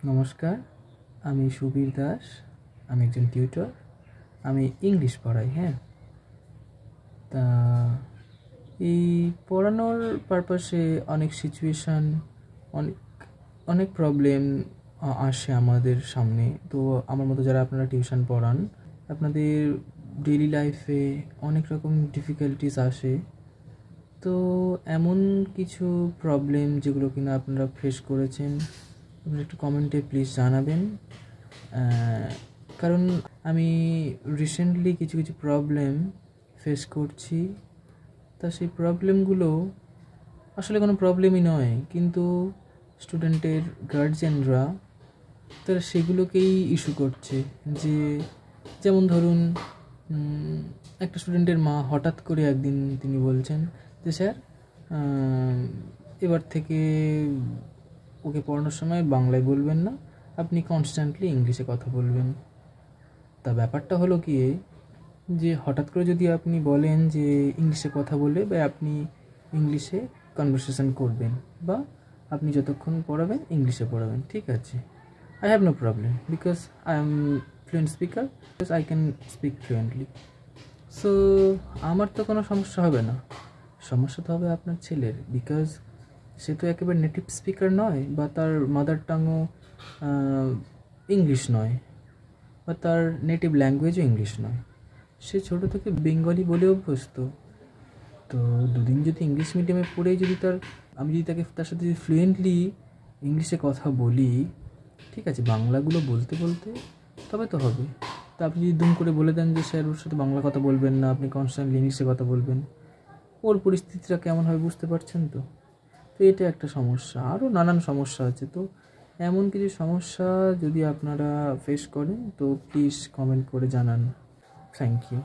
নমস্কার, আমি সুবীর দাস। আমি একজন টিউটর। আমি ইংলিশ পড়াই। তা এই পড়ানোর পারপাসে অনেক সিচুয়েশান, অনেক অনেক প্রবলেম আসে আমাদের সামনে। তো আমার মতো যারা আপনারা টিউশন পড়ান, আপনাদের ডেইলি লাইফে অনেক রকম ডিফিকাল্টিস আসে। তো এমন কিছু প্রবলেম যেগুলো কিনা আপনারা ফেস করেছেন, আপনারা একটু কমেন্টে প্লিজ জানাবেন। কারণ আমি রিসেন্টলি কিছু কিছু প্রবলেম ফেস করছি। তা সেই প্রবলেমগুলো আসলে কোনো প্রবলেমই নয়, কিন্তু স্টুডেন্টের গার্জিয়ানরা তারা সেগুলোকেই ইস্যু করছে। যেমন ধরুন, একটা স্টুডেন্টের মা হঠাৎ করে একদিন তিনি বলছেন যে স্যার, এবার থেকে ওকে পড়ানোর সময় বাংলায় বলবেন না, আপনি কনস্ট্যান্টলি ইংলিশে কথা বলবেন। তা ব্যাপারটা হলো কি, যে হঠাৎ করে যদি আপনি বলেন যে ইংলিশে কথা বলে বা আপনি ইংলিশে কনভারসেশন করবেন, বা আপনি যতক্ষণ পড়াবেন ইংলিশে পড়াবেন, ঠিক আছে, I have no problem, because I am fluent speaker, because I can speak fluently. So আমার তো কোনো সমস্যা হবে না। সমস্যা তো হবে আপনার ছেলের, বিকজ সে তো একেবারে নেটিভ স্পিকার নয়, বা তার মাদার টাংও ইংলিশ নয়, বা তার নেটিভ ল্যাঙ্গুয়েজও ইংলিশ নয়। সে ছোটো থেকে বেঙ্গলি বলে অভ্যস্ত। তো দুদিন যদি ইংলিশ মিডিয়ামে পড়ে যদি আমি যদি তার সাথে যদি ফ্লুয়েন্টলি ইংলিশে কথা বলি, ঠিক আছে, বাংলাগুলো বলতে বলতে তবে তো হবে। তা আপনি যদি দুম করে বলে দেন যে স্যার ওর সাথে বাংলা কথা বলবেন না, আপনি কনস্ট্যান্টলি ইংলিশে কথা বলবেন, ওর পরিস্থিতিটা কেমন হয় বুঝতে পারছেন তো। তো এটা একটা সমস্যা, আরও নানান সমস্যা আছে। তো এমন কিছু সমস্যা যদি আপনারা ফেস করেন, তো প্লিজ কমেন্ট করে জানান। Thank you.